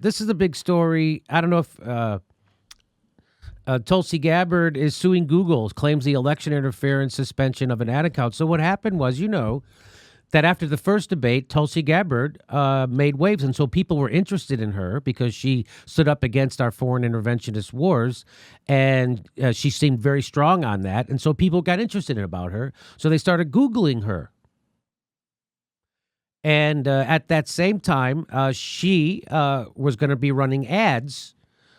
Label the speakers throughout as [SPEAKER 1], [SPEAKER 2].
[SPEAKER 1] this is a big story. I don't know if Tulsi Gabbard is suing Google, claims the election interference suspension of an ad account. So what happened was, that after the first debate, Tulsi Gabbard made waves. And so people were interested in her because she stood up against our foreign interventionist wars. And she seemed very strong on that. And so people got interested about her. So they started Googling her. And at that same time, she was going to be running ads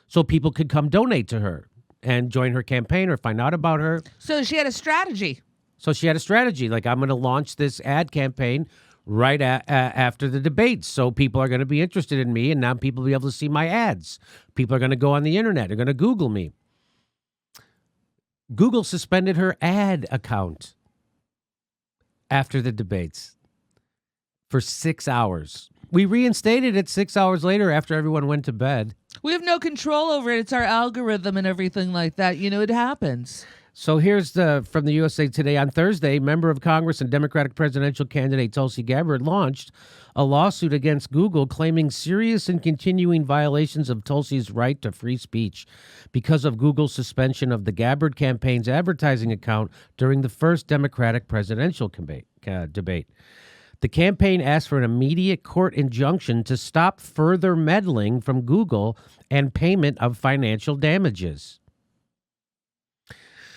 [SPEAKER 1] so people could come donate to her and join her campaign or find out about her.
[SPEAKER 2] So she had a strategy.
[SPEAKER 1] Like, I'm going to launch this ad campaign right after the debates. So people are going to be interested in me, and now people will be able to see my ads. People are going to go on the internet. They're going to Google me. Google suspended her ad account after the debates for 6 hours. We reinstated it 6 hours later after everyone went to bed.
[SPEAKER 2] We have no control over it. It's our algorithm and everything like that. It happens.
[SPEAKER 1] So here's from the USA Today. On Thursday, member of Congress and Democratic presidential candidate Tulsi Gabbard launched a lawsuit against Google claiming serious and continuing violations of Tulsi's right to free speech because of Google's suspension of the Gabbard campaign's advertising account during the first Democratic presidential debate. The campaign asked for an immediate court injunction to stop further meddling from Google and payment of financial damages.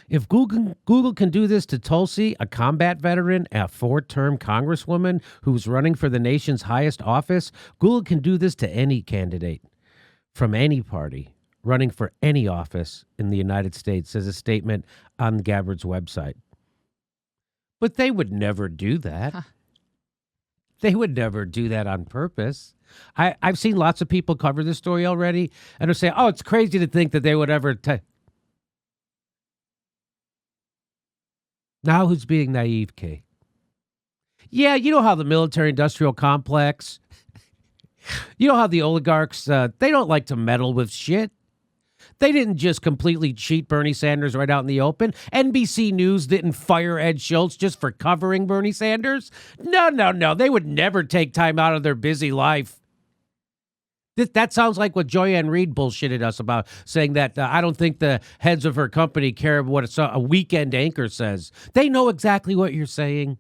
[SPEAKER 1] If Google can do this to Tulsi, a combat veteran, a 4-term congresswoman who's running for the nation's highest office, Google can do this to any candidate from any party running for any office in the United States, says a statement on Gabbard's website. But they would never do that. Huh. They would never do that on purpose. I've seen lots of people cover this story already, and they're saying, oh, it's crazy to think that they would ever... Now who's being naive, Kay? Yeah, you know how the military-industrial complex, you know how the oligarchs, they don't like to meddle with shit. They didn't just completely cheat Bernie Sanders right out in the open. NBC News didn't fire Ed Schultz just for covering Bernie Sanders. No. They would never take time out of their busy life. That sounds like what Joyanne Reid bullshitted us about, saying that I don't think the heads of her company care what a weekend anchor says. They know exactly what you're saying.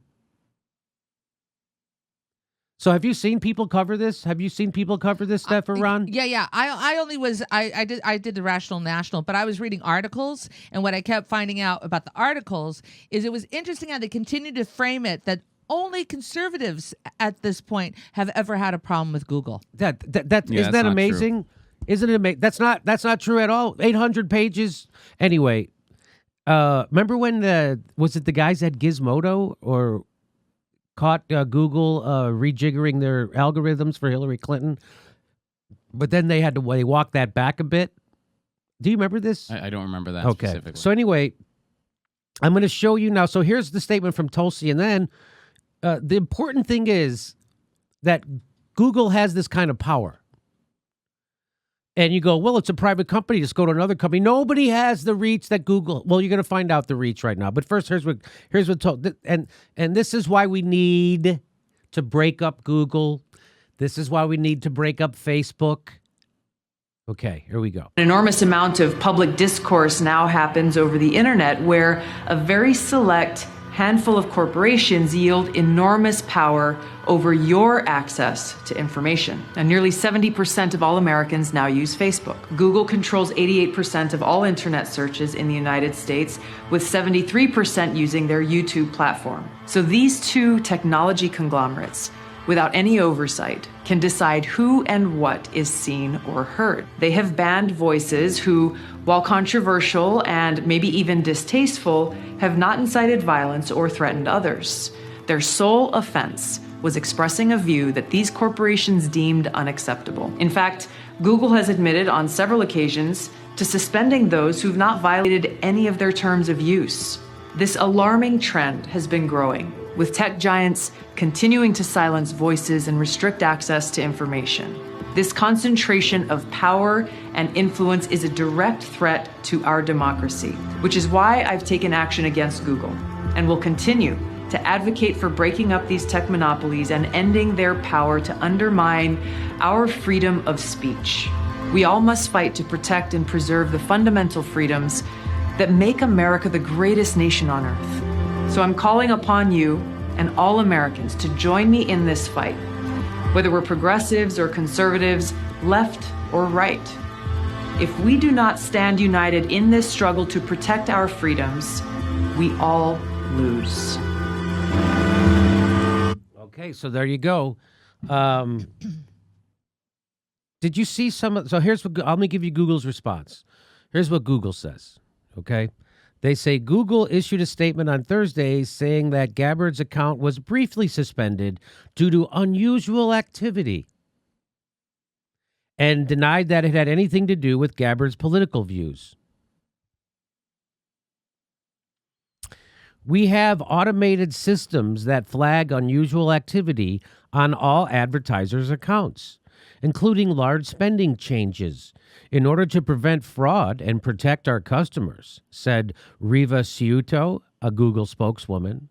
[SPEAKER 1] So have you seen people cover this? Have you seen people cover this stuff, Ron?
[SPEAKER 2] Yeah. I did the Rational National, but I was reading articles, and what I kept finding out about the articles is it was interesting how they continued to frame it that only conservatives at this point have ever had a problem with Google.
[SPEAKER 1] Isn't that amazing? True. Isn't it amazing? That's not true at all. 800 pages. Anyway, remember when was it the guys at Gizmodo or caught Google rejiggering their algorithms for Hillary Clinton? But then they walk that back a bit. Do you remember this?
[SPEAKER 3] I don't remember that specifically.
[SPEAKER 1] So anyway, I'm going to show you now. So here's the statement from Tulsi, and then the important thing is that Google has this kind of power. And you go, well, it's a private company. Just go to another company. Nobody has the reach that Google. Well, you're going to find out the reach right now. But first, here's what and this is why we need to break up Google. This is why we need to break up Facebook. Okay, here we go.
[SPEAKER 4] An enormous amount of public discourse now happens over the internet where a very select handful of corporations yield enormous power over your access to information. And nearly 70% of all Americans now use Facebook. Google controls 88% of all internet searches in the United States, with 73% using their YouTube platform. So these two technology conglomerates, without any oversight, can decide who and what is seen or heard. They have banned voices who, while controversial and maybe even distasteful, have not incited violence or threatened others. Their sole offense was expressing a view that these corporations deemed unacceptable. In fact, Google has admitted on several occasions to suspending those who've not violated any of their terms of use. This alarming trend has been growing, with tech giants continuing to silence voices and restrict access to information. This concentration of power and influence is a direct threat to our democracy, which is why I've taken action against Google and will continue to advocate for breaking up these tech monopolies and ending their power to undermine our freedom of speech. We all must fight to protect and preserve the fundamental freedoms that make America the greatest nation on earth. So I'm calling upon you and all Americans to join me in this fight, whether we're progressives or conservatives, left or right. If we do not stand united in this struggle to protect our freedoms, we all lose.
[SPEAKER 1] Okay, so there you go. Did you see so here's what, let me give you Google's response. Here's what Google says, okay? They say Google issued a statement on Thursday saying that Gabbard's account was briefly suspended due to unusual activity and denied that it had anything to do with Gabbard's political views. We have automated systems that flag unusual activity on all advertisers' accounts, including large spending changes, in order to prevent fraud and protect our customers, said Riva Ciuto, a Google spokeswoman.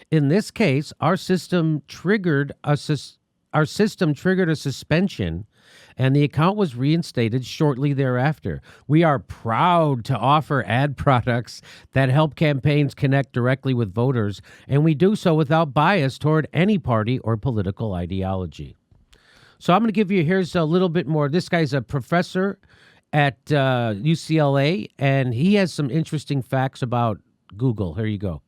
[SPEAKER 1] In this case, our system triggered a suspension, and the account was reinstated shortly thereafter. We are proud to offer ad products that help campaigns connect directly with voters, and we do so without bias toward any party or political ideology. So I'm going to give you, here's a little bit more. This guy's a professor at UCLA, and he has some interesting facts about Google. Here you go.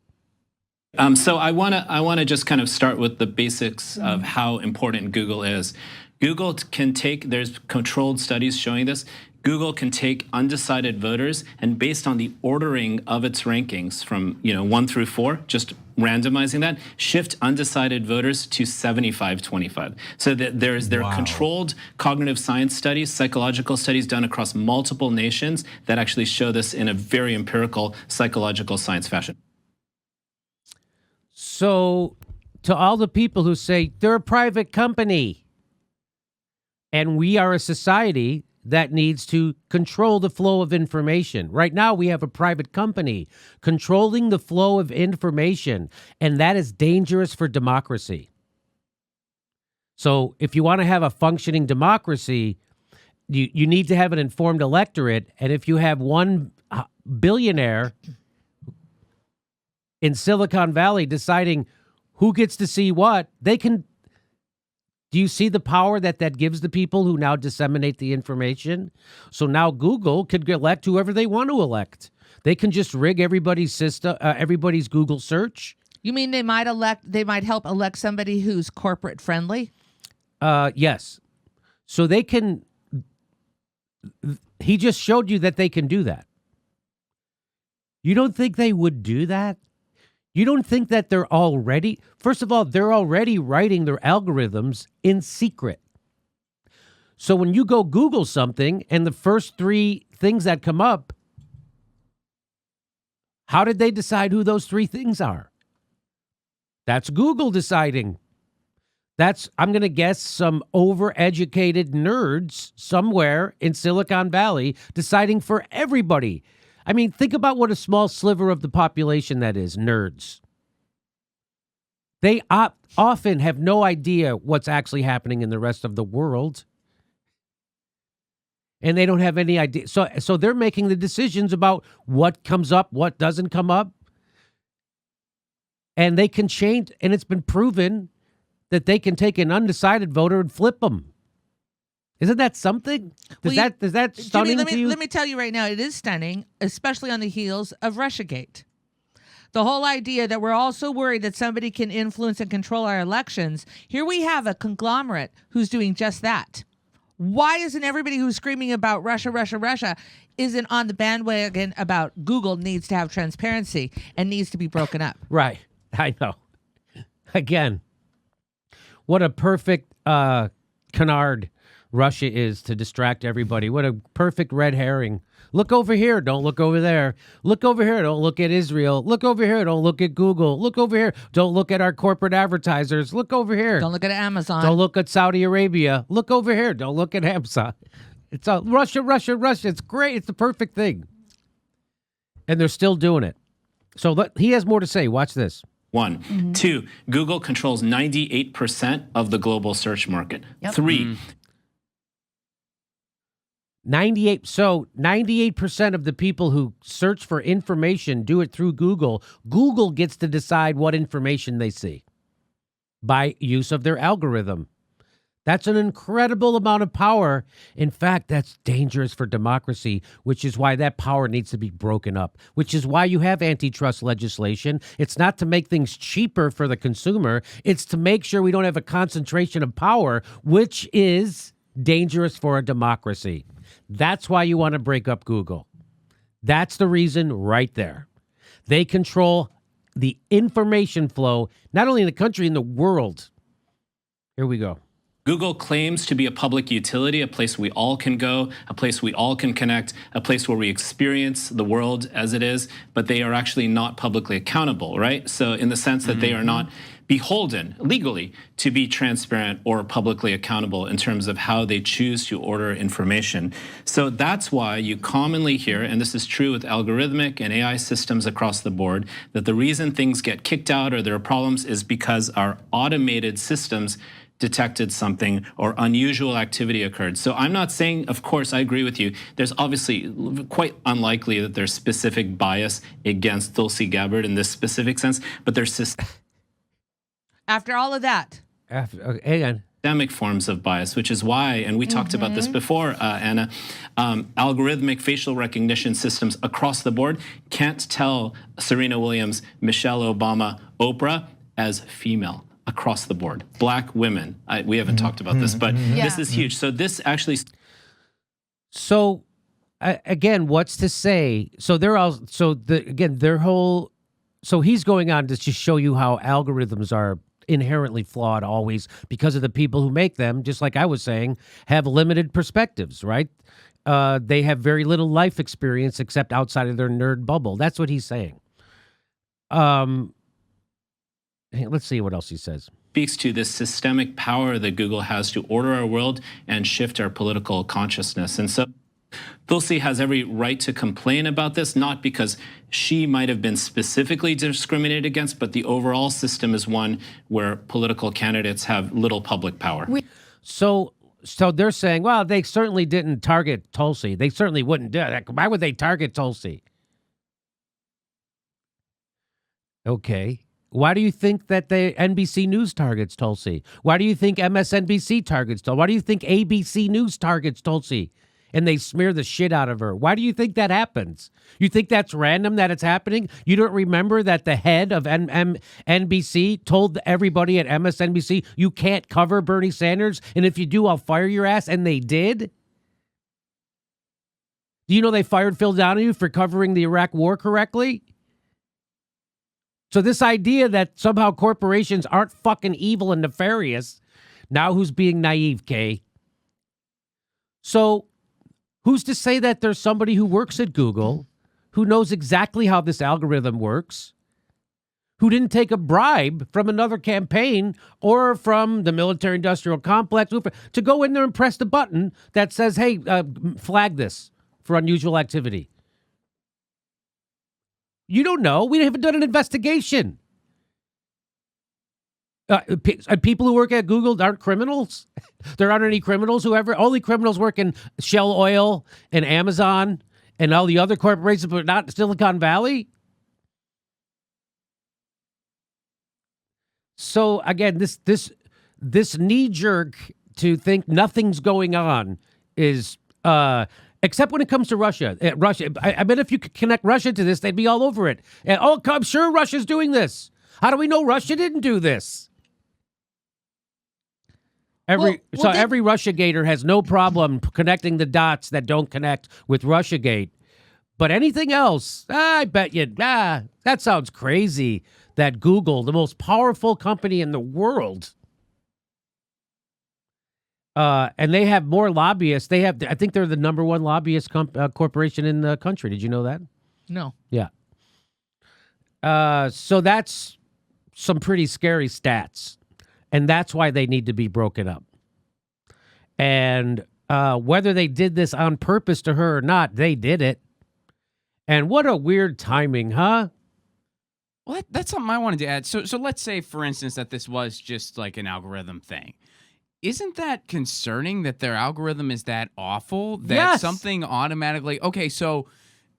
[SPEAKER 3] So I want to just kind of start with the basics of how important Google is. Google can take, there's controlled studies showing this, Google can take undecided voters and based on the ordering of its rankings from 1 through 4, just randomizing that, shift undecided voters to 75-25. So that there are controlled cognitive science studies, psychological studies done across multiple nations that actually show this in a very empirical psychological science fashion.
[SPEAKER 1] So to all the people who say they're a private company and we are a society that needs to control the flow of information. Right now, we have a private company controlling the flow of information, and that is dangerous for democracy. So if you want to have a functioning democracy, you need to have an informed electorate, and if you have one billionaire in Silicon Valley deciding who gets to see what, they can... Do you see the power that gives the people who now disseminate the information? So now Google could elect whoever they want to elect. They can just rig everybody's system, everybody's Google search.
[SPEAKER 2] You mean they might help elect somebody who's corporate friendly?
[SPEAKER 1] Yes. So they can. He just showed you that they can do that. You don't think they would do that? You don't think that they're already, first of all, they're already writing their algorithms in secret. So when you go Google something and the first 3 things that come up, how did they decide who those 3 things are? That's Google deciding. That's, I'm going to guess, some overeducated nerds somewhere in Silicon Valley deciding for everybody. I mean, think about what a small sliver of the population that is, nerds. They often have no idea what's actually happening in the rest of the world. And they don't have any idea. So they're making the decisions about what comes up, what doesn't come up. And they can change, and it's been proven that they can take an undecided voter and flip them. Isn't that something? Is that stunning
[SPEAKER 2] Jimmy,
[SPEAKER 1] to you?
[SPEAKER 2] Let me tell you right now, it is stunning, especially on the heels of Russiagate. The whole idea that we're all so worried that somebody can influence and control our elections. Here we have a conglomerate who's doing just that. Why isn't everybody who's screaming about Russia isn't on the bandwagon about Google needs to have transparency and needs to be broken up?
[SPEAKER 1] Right. I know. Again, what a perfect canard Russia is to distract everybody. What a perfect red herring. Look over here. Don't look over there. Look over here. Don't look at Israel. Look over here. Don't look at Google. Look over here. Don't look at our corporate advertisers. Look over here.
[SPEAKER 2] Don't look at Amazon.
[SPEAKER 1] Don't look at Saudi Arabia. Look over here. Don't look at Amazon. It's all Russia. It's great. It's the perfect thing. And they're still doing it. So he has more to say. Watch this.
[SPEAKER 3] One. Two, Google controls 98% of the global search market. Three,
[SPEAKER 1] 98% of the people who search for information do it through Google. Google gets to decide what information they see by use of their algorithm. That's an incredible amount of power. In fact, that's dangerous for democracy, which is why that power needs to be broken up, which is why you have antitrust legislation. It's not to make things cheaper for the consumer. It's to make sure we don't have a concentration of power, which is dangerous for a democracy. That's why you want to break up Google. That's the reason right there. They control the information flow, not only in the country, in the world. Here we go.
[SPEAKER 3] Google claims to be a public utility, a place we all can go, a place we all can connect, a place where we experience the world as it is, but they are actually not publicly accountable, right? So in the sense that they are not beholden legally to be transparent or publicly accountable in terms of how they choose to order information. So that's why you commonly hear, and this is true with algorithmic and AI systems across the board, that the reason things get kicked out or there are problems is because our automated systems detected something or unusual activity occurred. So I'm not saying, of course, I agree with you. There's obviously quite unlikely that there's specific bias against Tulsi Gabbard in this specific sense, but there's
[SPEAKER 2] After all of that.
[SPEAKER 1] Hang on.
[SPEAKER 3] systemic forms of bias, which is why, and we talked about this before, Anna, algorithmic facial recognition systems across the board can't tell Serena Williams, Michelle Obama, Oprah as female. Across the board, black women. We haven't talked about this, but this is huge. So this actually.
[SPEAKER 1] So again, what's to say? So they're all. So their whole. So he's going on to just show you how algorithms are inherently flawed always because of the people who make them. Just like I was saying, have limited perspectives, right? They have very little life experience except outside of their nerd bubble. That's what he's saying. Let's see what else he says.
[SPEAKER 3] Speaks to this systemic power that Google has to order our world and shift our political consciousness. And so Tulsi has every right to complain about this, not because she might have been specifically discriminated against, but the overall system is one where political candidates have little public power.
[SPEAKER 1] So they're saying, well, they certainly didn't target Tulsi. They certainly wouldn't do that. Why would they target Tulsi? Okay. Why do you think that the NBC News targets Tulsi? Why do you think MSNBC targets Tulsi? Why do you think ABC News targets Tulsi? And they smear the shit out of her. Why do you think that happens? You think that's random that it's happening? You don't remember that the head of NBC told everybody at MSNBC, you can't cover Bernie Sanders, and if you do, I'll fire your ass, and they did? Do you know they fired Phil Donahue for covering the Iraq War correctly? So this idea that somehow corporations aren't fucking evil and nefarious, now who's being naive, Kay? So who's to say that there's somebody who works at Google who knows exactly how this algorithm works, who didn't take a bribe from another campaign or from the military-industrial complex to go in there and press the button that says, hey, flag this for unusual activity? You don't know. We haven't done an investigation. People who work at Google aren't criminals. There aren't any criminals. Only criminals work in Shell Oil and Amazon and all the other corporations, but not Silicon Valley. So again, this knee jerk to think nothing's going on is. Except when it comes to Russia. I bet if you could connect Russia to this, they'd be all over it. And, I'm sure Russia's doing this. How do we know Russia didn't do this? Every Russiagator has no problem connecting the dots that don't connect with Russiagate. But anything else, I bet you, that sounds crazy that Google, the most powerful company in the world, and they have more lobbyists. I think they're the number one lobbyist corporation in the country. Did you know that?
[SPEAKER 2] No.
[SPEAKER 1] Yeah. So that's some pretty scary stats. And that's why they need to be broken up. And whether they did this on purpose to her or not, they did it. And what a weird timing, huh?
[SPEAKER 5] Well, that's something I wanted to add. So let's say, for instance, that this was just like an algorithm thing. Isn't that concerning that their algorithm is that awful? That
[SPEAKER 1] Yes.
[SPEAKER 5] something automatically... Okay, so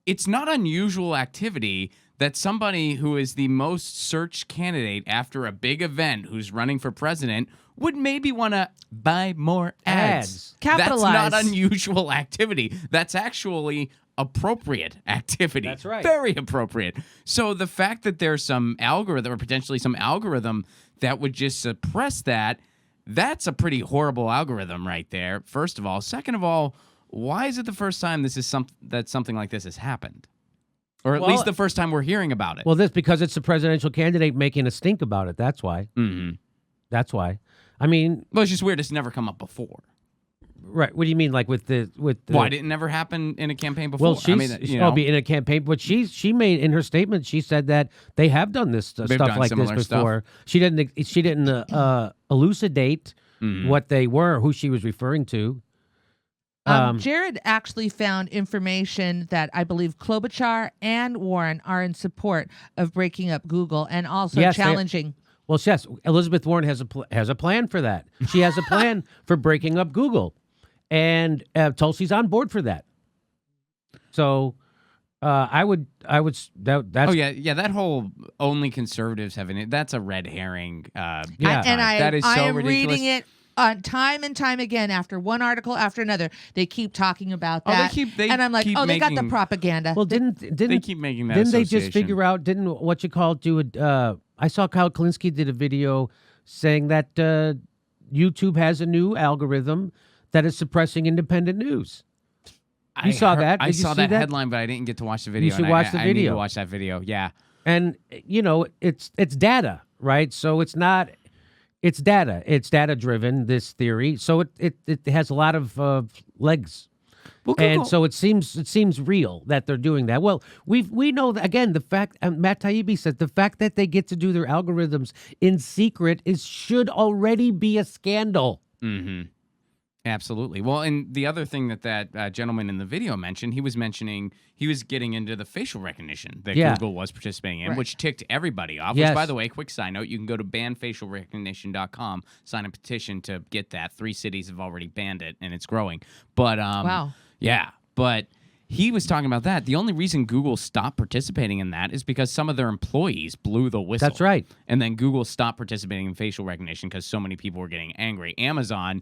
[SPEAKER 5] it's not unusual activity that somebody who is the most searched candidate after a big event who's running for president would maybe want to buy more ads.
[SPEAKER 2] Capitalize.
[SPEAKER 5] That's not unusual activity. That's actually appropriate activity.
[SPEAKER 1] That's right.
[SPEAKER 5] Very appropriate. So the fact that there's some algorithm or potentially some algorithm that would just suppress that, that's a pretty horrible algorithm right there, first of all. Second of all, why is it the first time that something like this has happened? Or at least the first time we're hearing about it.
[SPEAKER 1] Well, this because it's the presidential candidate making a stink about it. That's why.
[SPEAKER 5] Mm-hmm.
[SPEAKER 1] That's why. I mean,
[SPEAKER 5] Well, it's just weird. It's never come up before.
[SPEAKER 1] right? What do you mean, like with the?
[SPEAKER 5] Why didn't it never happen in a campaign before?
[SPEAKER 1] Well, she'll be in a campaign, but she made in her statement. She said that they have done this stuff
[SPEAKER 5] done
[SPEAKER 1] like this
[SPEAKER 5] similar
[SPEAKER 1] before. She didn't elucidate what they were, who she was referring to.
[SPEAKER 2] Jared actually found information that I believe Klobuchar and Warren are in support of breaking up Google and also
[SPEAKER 1] Yes,
[SPEAKER 2] challenging.
[SPEAKER 1] Well, yes, Elizabeth Warren has a plan for that. She has a plan for breaking up Google, and Tulsi's on board for that. So, that's
[SPEAKER 5] Oh yeah, that whole only conservatives having it. That's a red herring.
[SPEAKER 1] Yeah.
[SPEAKER 5] That is so
[SPEAKER 2] I am
[SPEAKER 5] ridiculous.
[SPEAKER 2] reading it time and time again after one article after another. They keep talking about
[SPEAKER 5] Oh, they
[SPEAKER 2] that,
[SPEAKER 5] keep-
[SPEAKER 2] and I'm like,
[SPEAKER 5] keep
[SPEAKER 2] they got the
[SPEAKER 5] making-
[SPEAKER 2] propaganda.
[SPEAKER 1] well. Didn't
[SPEAKER 5] They keep making that
[SPEAKER 1] Didn't they just
[SPEAKER 5] association.
[SPEAKER 1] figure out? Didn't what you call do it? I saw Kyle Klinsky did a video saying that YouTube has a new algorithm that is suppressing independent news. You saw that?
[SPEAKER 5] I
[SPEAKER 1] Did you
[SPEAKER 5] saw
[SPEAKER 1] see
[SPEAKER 5] that
[SPEAKER 1] that?
[SPEAKER 5] headline, but I didn't get to watch the video.
[SPEAKER 1] should
[SPEAKER 5] and
[SPEAKER 1] watch the
[SPEAKER 5] I need to
[SPEAKER 1] video.
[SPEAKER 5] watch that video. Yeah.
[SPEAKER 1] And it's data, right? So it's not. It's data. It's data driven. This theory. So it has a lot of legs.
[SPEAKER 5] Well,
[SPEAKER 1] And
[SPEAKER 5] Google-
[SPEAKER 1] so it seems real that they're doing that. Well, we know that, again, the fact Matt Taibbi said the fact that they get to do their algorithms in secret should already be a scandal.
[SPEAKER 5] Mm-hmm. Absolutely. Well, and the other thing that gentleman in the video mentioned, he was getting into the facial recognition that
[SPEAKER 1] Yeah.
[SPEAKER 5] Google was participating in,
[SPEAKER 2] Right.
[SPEAKER 5] which ticked everybody off.
[SPEAKER 1] Yes.
[SPEAKER 5] Which, by the way, quick side note, you can go to banfacialrecognition.com, sign a petition to get that. 3 cities have already banned it, and it's growing. But
[SPEAKER 2] Wow.
[SPEAKER 5] yeah. But he was talking about that. The only reason Google stopped participating in that is because some of their employees blew the whistle.
[SPEAKER 1] That's right.
[SPEAKER 5] And then Google stopped participating in facial recognition because so many people were getting angry. Amazon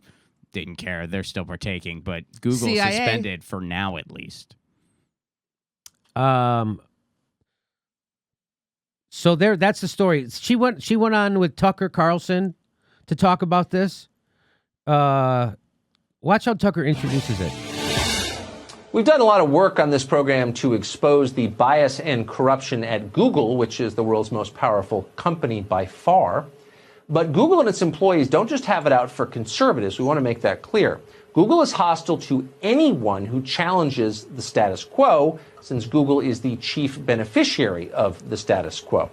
[SPEAKER 5] didn't care. They're still partaking, but Google
[SPEAKER 2] CIA.
[SPEAKER 5] suspended for now at least.
[SPEAKER 1] So that's the story. She went on with Tucker Carlson to talk about this. Watch how Tucker introduces it.
[SPEAKER 6] We've done a lot of work on this program to expose the bias and corruption at Google, which is the world's most powerful company by far. But Google and its employees don't just have it out for conservatives. We want to make that clear. Google is hostile to anyone who challenges the status quo, since Google is the chief beneficiary of the status quo.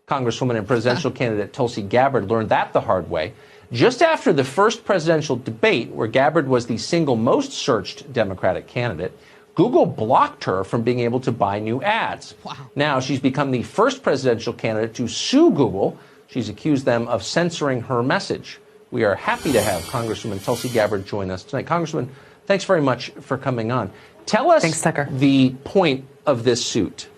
[SPEAKER 6] Congresswoman and presidential candidate Tulsi Gabbard learned that the hard way. Just after the first presidential debate, where Gabbard was the single most searched Democratic candidate, Google blocked her from being able to buy new ads.
[SPEAKER 2] Wow.
[SPEAKER 6] Now she's become the first presidential candidate to sue Google. She's accused them of censoring her message. We are happy to have Congresswoman Tulsi Gabbard join us tonight. Congresswoman, thanks very much for coming on. Tell us
[SPEAKER 4] Thanks, Tucker.
[SPEAKER 6] the point of this suit.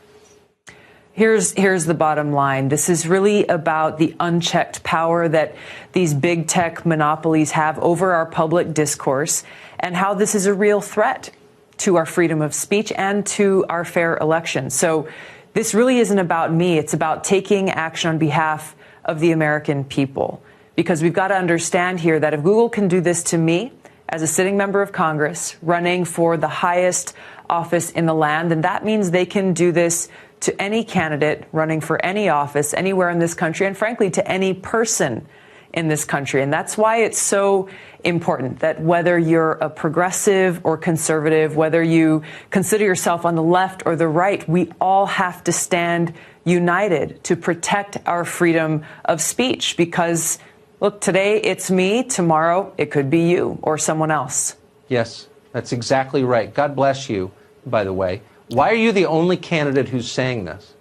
[SPEAKER 4] Here's the bottom line. This is really about the unchecked power that these big tech monopolies have over our public discourse and how this is a real threat to our freedom of speech and to our fair elections. So this really isn't about me. It's about taking action on behalf of the American people. Because we've got to understand here that if Google can do this to me as a sitting member of Congress running for the highest office in the land, then that means they can do this to any candidate running for any office anywhere in this country, and frankly, to any person in this country. And that's why it's so important that whether you're a progressive or conservative, whether you consider yourself on the left or the right, we all have to stand united to protect our freedom of speech. Because, look, today it's me, tomorrow it could be you or someone else.
[SPEAKER 6] Yes, that's exactly right. God bless you, by the way. Why are you the only candidate who's saying this?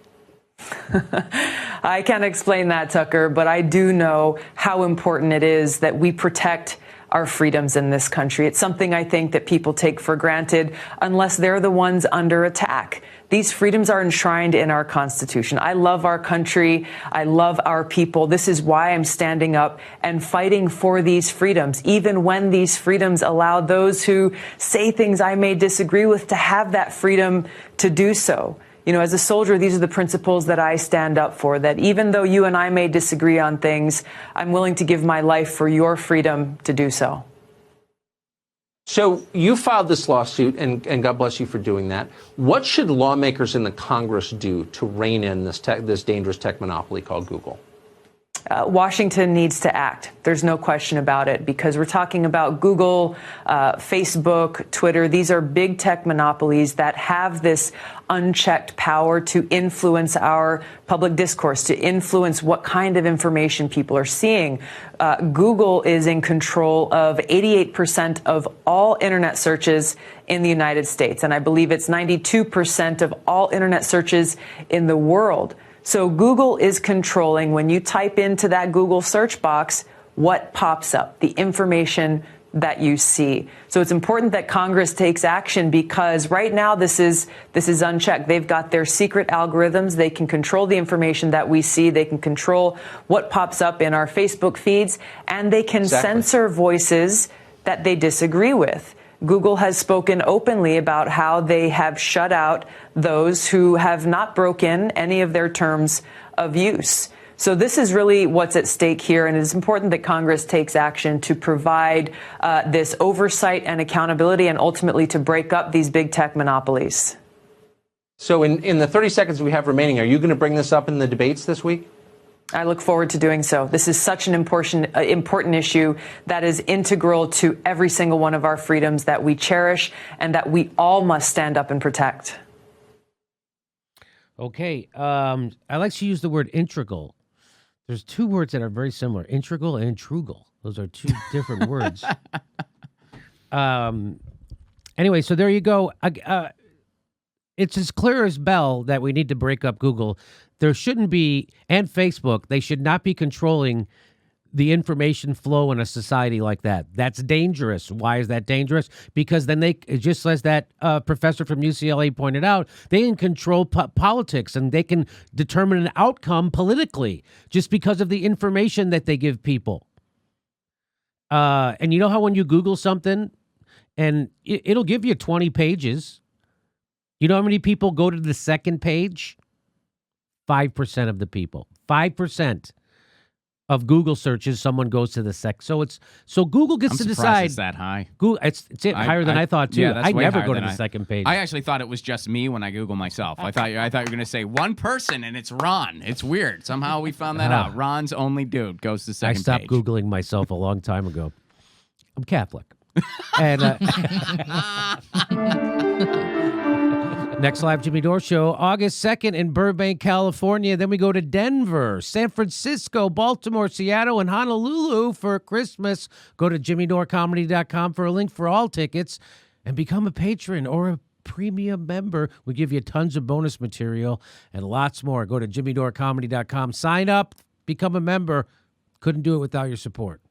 [SPEAKER 4] I can't explain that, Tucker, but I do know how important it is that we protect our freedoms in this country. It's something I think that people take for granted unless they're the ones under attack. These freedoms are enshrined in our Constitution. I love our country. I love our people. This is why I'm standing up and fighting for these freedoms, even when these freedoms allow those who say things I may disagree with to have that freedom to do so. You know, as a soldier, these are the principles that I stand up for, that even though you and I may disagree on things, I'm willing to give my life for your freedom to do so.
[SPEAKER 6] So you filed this lawsuit, and God bless you for doing that. What should lawmakers in the Congress do to rein in this dangerous tech monopoly called Google?
[SPEAKER 4] Washington needs to act. There's no question about it, because we're talking about Google, Facebook, Twitter. These are big tech monopolies that have this unchecked power to influence our public discourse, to influence what kind of information people are seeing. Google is in control of 88% of all internet searches in the United States, and I believe it's 92% of all internet searches in the world. So Google is controlling, when you type into that Google search box, what pops up, the information that you see. So it's important that Congress takes action, because right now this is unchecked. They've got their secret algorithms. They can control the information that we see. They can control what pops up in our Facebook feeds, and they can censor voices that they disagree with. Google has spoken openly about how they have shut out those who have not broken any of their terms of use. So this is really what's at stake here, and it is important that Congress takes action to provide this oversight and accountability, and ultimately to break up these big tech monopolies.
[SPEAKER 6] So in the 30 seconds we have remaining, are you going to bring this up in the debates this week?
[SPEAKER 4] I look forward to doing so. This is such an important issue that is integral to every single one of our freedoms that we cherish and that we all must stand up and protect.
[SPEAKER 1] Okay. I like to use the word integral. There's two words that are very similar, integral and trugal. Those are two different words. Anyway, so there you go. It's as clear as bell that we need to break up Google. There shouldn't be, and Facebook, they should not be controlling the information flow in a society like that. That's dangerous. Why is that dangerous? Because then just as that professor from UCLA pointed out, they can control politics, and they can determine an outcome politically just because of the information that they give people. And you know how when you Google something and it'll give you 20 pages, you know how many people go to the second page? 5% of the people. 5% of Google searches, someone goes to the so Google gets to decide.
[SPEAKER 5] It's that high.
[SPEAKER 1] Google, it's higher than I thought too.
[SPEAKER 5] Yeah, that's
[SPEAKER 1] I
[SPEAKER 5] way
[SPEAKER 1] never
[SPEAKER 5] higher
[SPEAKER 1] go to
[SPEAKER 5] than
[SPEAKER 1] the second page.
[SPEAKER 5] I actually thought it was just me when I Google myself. I thought you were going to say one person, and it's Ron. It's weird. Somehow we found that out. Ron's only dude goes to the second page.
[SPEAKER 1] I stopped Googling myself a long time ago. I'm Catholic. And next live Jimmy Dore show, August 2nd in Burbank, California. Then we go to Denver, San Francisco, Baltimore, Seattle, and Honolulu for Christmas. Go to jimmydorecomedy.com for a link for all tickets and become a patron or a premium member. We give you tons of bonus material and lots more. Go to jimmydorecomedy.com. Sign up, become a member. Couldn't do it without your support.